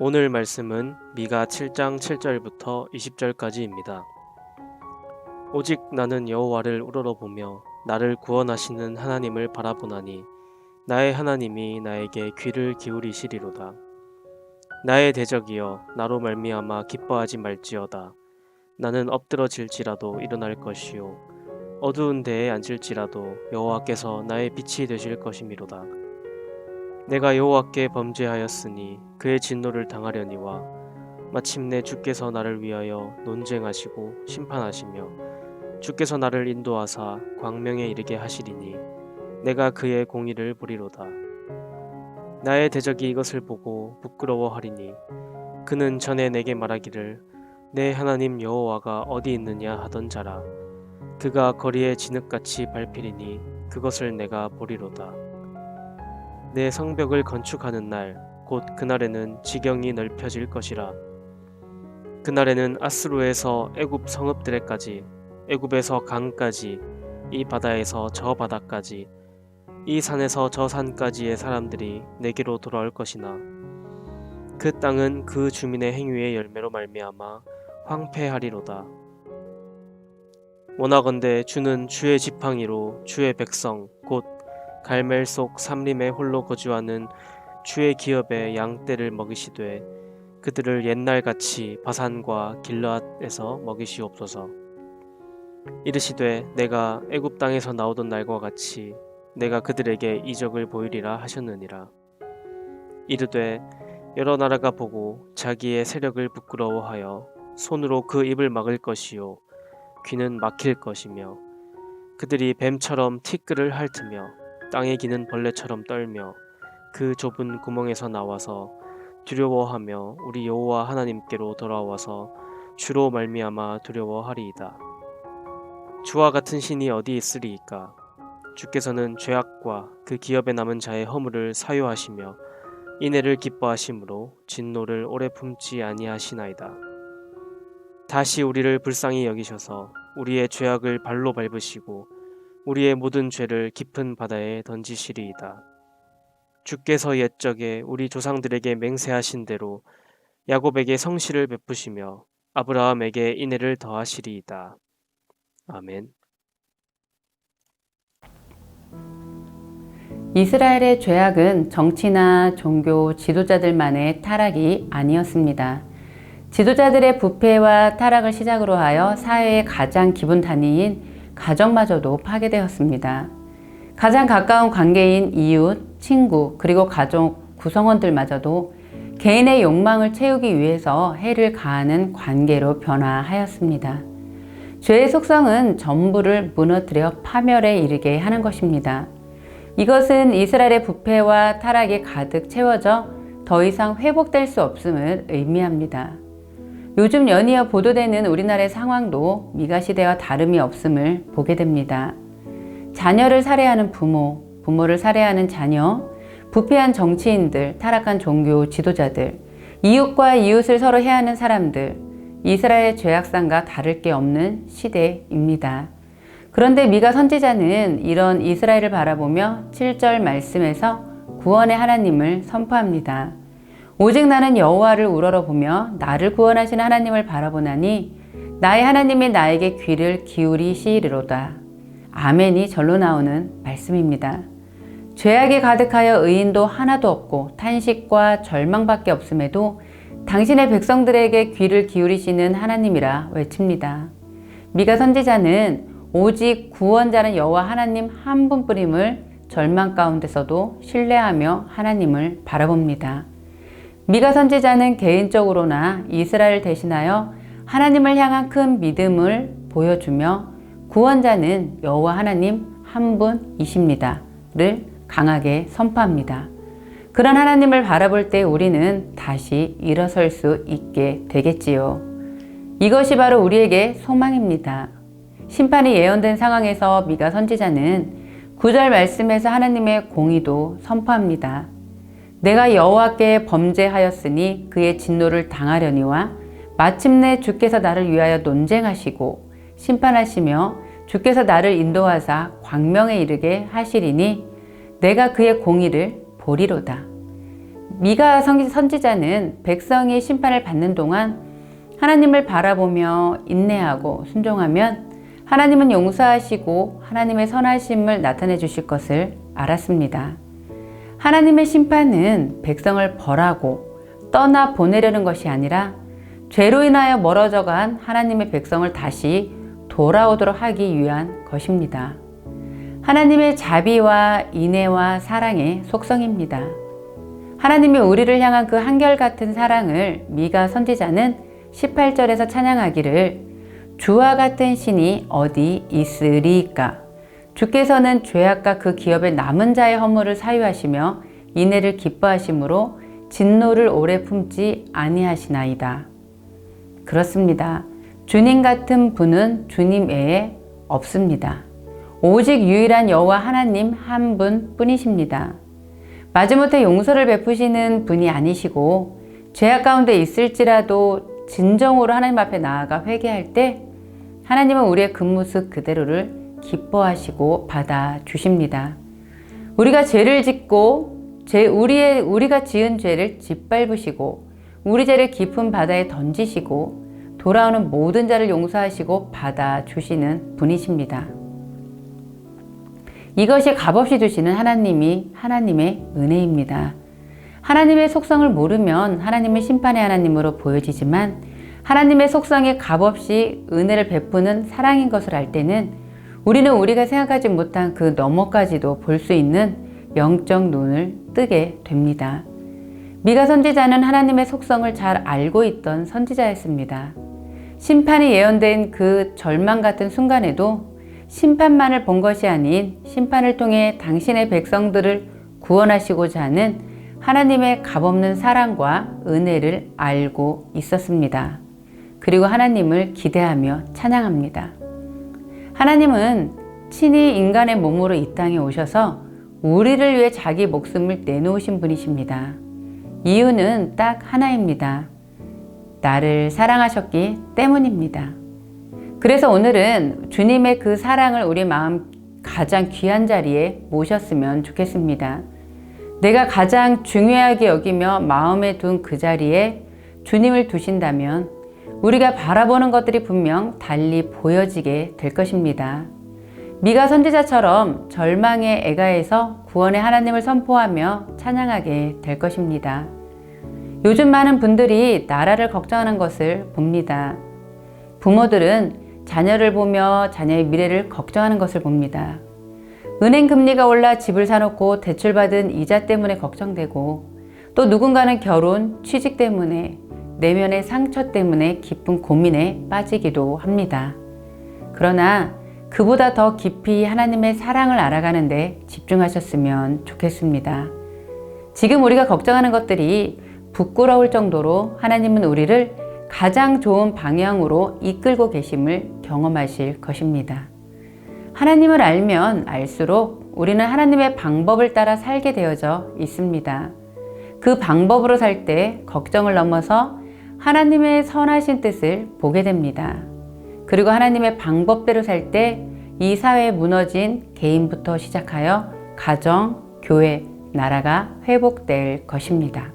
오늘 말씀은 미가 7장 7절부터 20절까지입니다. 오직 나는 여호와를 우러러보며 나를 구원하시는 하나님을 바라보나니 나의 하나님이 나에게 귀를 기울이시리로다. 나의 대적이여 나로 말미암아 기뻐하지 말지어다. 나는 엎드러질지라도 일어날 것이요 어두운 데에 앉을지라도 여호와께서 나의 빛이 되실 것이미로다. 내가 여호와께 범죄하였으니 그의 진노를 당하려니와 마침내 주께서 나를 위하여 논쟁하시고 심판하시며 주께서 나를 인도하사 광명에 이르게 하시리니 내가 그의 공의를 보리로다. 나의 대적이 이것을 보고 부끄러워하리니 그는 전에 내게 말하기를 내 하나님 여호와가 어디 있느냐 하던 자라. 그가 거리에 진흙같이 밟히리니 그것을 내가 보리로다. 내 성벽을 건축하는 날 곧 그날에는 지경이 넓혀질 것이라. 그날에는 아스루에서 애굽 성읍들에까지, 애굽에서 강까지, 이 바다에서 저 바다까지, 이 산에서 저 산까지의 사람들이 내게로 돌아올 것이나 그 땅은 그 주민의 행위의 열매로 말미암아 황폐하리로다. 원하건대 주는 주의 지팡이로 주의 백성 곧 갈멜 속 삼림에 홀로 거주하는 주의 기업의 양떼를 먹이시되 그들을 옛날같이 바산과 길르앗에서 먹이시옵소서. 이르시되 내가 애굽 땅에서 나오던 날과 같이 내가 그들에게 이적을 보이리라 하셨느니라. 이르되 여러 나라가 보고 자기의 세력을 부끄러워하여 손으로 그 입을 막을 것이요 귀는 막힐 것이며 그들이 뱀처럼 티끌을 핥으며 땅에 기는 벌레처럼 떨며 그 좁은 구멍에서 나와서 두려워하며 우리 여호와 하나님께로 돌아와서 주로 말미암아 두려워하리이다. 주와 같은 신이 어디 있으리이까? 주께서는 죄악과 그 기업에 남은 자의 허물을 사유하시며 인애를 기뻐하심으로 진노를 오래 품지 아니하시나이다. 다시 우리를 불쌍히 여기셔서 우리의 죄악을 발로 밟으시고 우리의 모든 죄를 깊은 바다에 던지시리이다. 주께서 옛적에 우리 조상들에게 맹세하신 대로 야곱에게 성실을 베푸시며 아브라함에게 인애를 더하시리이다. 아멘. 이스라엘의 죄악은 정치나 종교 지도자들만의 타락이 아니었습니다. 지도자들의 부패와 타락을 시작으로 하여 사회의 가장 기본 단위인 가정마저도 파괴되었습니다. 가장 가까운 관계인 이웃, 친구, 그리고 가족 구성원들마저도 개인의 욕망을 채우기 위해서 해를 가하는 관계로 변화하였습니다. 죄의 속성은 전부를 무너뜨려 파멸에 이르게 하는 것입니다. 이것은 이스라엘의 부패와 타락이 가득 채워져 더 이상 회복될 수 없음을 의미합니다. 요즘 연이어 보도되는 우리나라의 상황도 미가 시대와 다름이 없음을 보게 됩니다. 자녀를 살해하는 부모, 부모를 살해하는 자녀, 부패한 정치인들, 타락한 종교 지도자들, 이웃과 이웃을 서로 해하는 사람들, 이스라엘의 죄악상과 다를 게 없는 시대입니다. 그런데 미가 선지자는 이런 이스라엘을 바라보며 7절 말씀에서 구원의 하나님을 선포합니다. 오직 나는 여호와를 우러러보며 나를 구원하시는 하나님을 바라보나니 나의 하나님이 나에게 귀를 기울이시리로다. 아멘이 절로 나오는 말씀입니다. 죄악이 가득하여 의인도 하나도 없고 탄식과 절망밖에 없음에도 당신의 백성들에게 귀를 기울이시는 하나님이라 외칩니다. 미가 선지자는 오직 구원자는 여호와 하나님 한 분뿐임을 절망 가운데서도 신뢰하며 하나님을 바라봅니다. 미가 선지자는 개인적으로나 이스라엘을 대신하여 하나님을 향한 큰 믿음을 보여주며 구원자는 여호와 하나님 한 분이십니다를 강하게 선포합니다. 그런 하나님을 바라볼 때 우리는 다시 일어설 수 있게 되겠지요. 이것이 바로 우리에게 소망입니다. 심판이 예언된 상황에서 미가 선지자는 9절 말씀에서 하나님의 공의도 선포합니다. 내가 여호와께 범죄하였으니 그의 진노를 당하려니와 마침내 주께서 나를 위하여 논쟁하시고 심판하시며 주께서 나를 인도하사 광명에 이르게 하시리니 내가 그의 공의를 보리로다. 미가 선지자는 백성이 심판을 받는 동안 하나님을 바라보며 인내하고 순종하면 하나님은 용서하시고 하나님의 선하심을 나타내 주실 것을 알았습니다. 하나님의 심판은 백성을 벌하고 떠나 보내려는 것이 아니라 죄로 인하여 멀어져간 하나님의 백성을 다시 돌아오도록 하기 위한 것입니다. 하나님의 자비와 인애와 사랑의 속성입니다. 하나님이 우리를 향한 그 한결같은 사랑을 미가 선지자는 18절에서 찬양하기를 주와 같은 신이 어디 있으리까? 주께서는 죄악과 그 기업의 남은 자의 허물을 사유하시며 인애를 기뻐하심으로 진노를 오래 품지 아니하시나이다. 그렇습니다. 주님 같은 분은 주님 외에 없습니다. 오직 유일한 여호와 하나님 한 분 뿐이십니다. 마지못해 용서를 베푸시는 분이 아니시고 죄악 가운데 있을지라도 진정으로 하나님 앞에 나아가 회개할 때 하나님은 우리의 그 모습 그대로를 기뻐하시고 받아주십니다. 우리가 죄를 짓고 우리가 지은 죄를 짓밟으시고 우리 죄를 깊은 바다에 던지시고 돌아오는 모든 자를 용서하시고 받아주시는 분이십니다. 이것이 값없이 주시는 하나님의 은혜입니다. 하나님의 속성을 모르면 하나님의 심판의 하나님으로 보여지지만 하나님의 속성이 값없이 은혜를 베푸는 사랑인 것을 알 때는 우리는 우리가 생각하지 못한 그 너머까지도 볼 수 있는 영적 눈을 뜨게 됩니다. 미가 선지자는 하나님의 속성을 잘 알고 있던 선지자였습니다. 심판이 예언된 그 절망 같은 순간에도 심판만을 본 것이 아닌 심판을 통해 당신의 백성들을 구원하시고자 하는 하나님의 값없는 사랑과 은혜를 알고 있었습니다. 그리고 하나님을 기대하며 찬양합니다. 하나님은 친히 인간의 몸으로 이 땅에 오셔서 우리를 위해 자기 목숨을 내놓으신 분이십니다. 이유는 딱 하나입니다. 나를 사랑하셨기 때문입니다. 그래서 오늘은 주님의 그 사랑을 우리 마음 가장 귀한 자리에 모셨으면 좋겠습니다. 내가 가장 중요하게 여기며 마음에 둔 그 자리에 주님을 두신다면 우리가 바라보는 것들이 분명 달리 보여지게 될 것입니다. 미가 선지자처럼 절망의 애가에서 구원의 하나님을 선포하며 찬양하게 될 것입니다. 요즘 많은 분들이 나라를 걱정하는 것을 봅니다. 부모들은 자녀를 보며 자녀의 미래를 걱정하는 것을 봅니다. 은행 금리가 올라 집을 사놓고 대출받은 이자 때문에 걱정되고 또 누군가는 결혼, 취직 때문에 내면의 상처 때문에 깊은 고민에 빠지기도 합니다. 그러나 그보다 더 깊이 하나님의 사랑을 알아가는데 집중하셨으면 좋겠습니다. 지금 우리가 걱정하는 것들이 부끄러울 정도로 하나님은 우리를 가장 좋은 방향으로 이끌고 계심을 경험하실 것입니다. 하나님을 알면 알수록 우리는 하나님의 방법을 따라 살게 되어져 있습니다. 그 방법으로 살 때 걱정을 넘어서 하나님의 선하신 뜻을 보게 됩니다. 그리고 하나님의 방법대로 살 때 이 사회에 무너진 개인부터 시작하여 가정, 교회, 나라가 회복될 것입니다.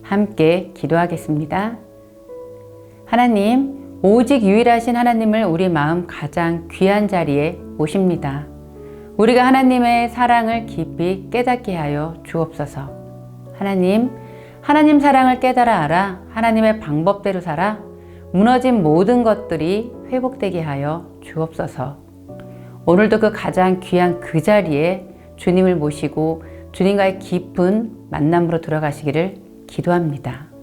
함께 기도하겠습니다. 하나님, 오직 유일하신 하나님을 우리 마음 가장 귀한 자리에 모십니다. 우리가 하나님의 사랑을 깊이 깨닫게 하여 주옵소서. 하나님 사랑을 깨달아 알아 하나님의 방법대로 살아 무너진 모든 것들이 회복되게 하여 주옵소서. 오늘도 그 가장 귀한 그 자리에 주님을 모시고 주님과의 깊은 만남으로 들어가시기를 기도합니다.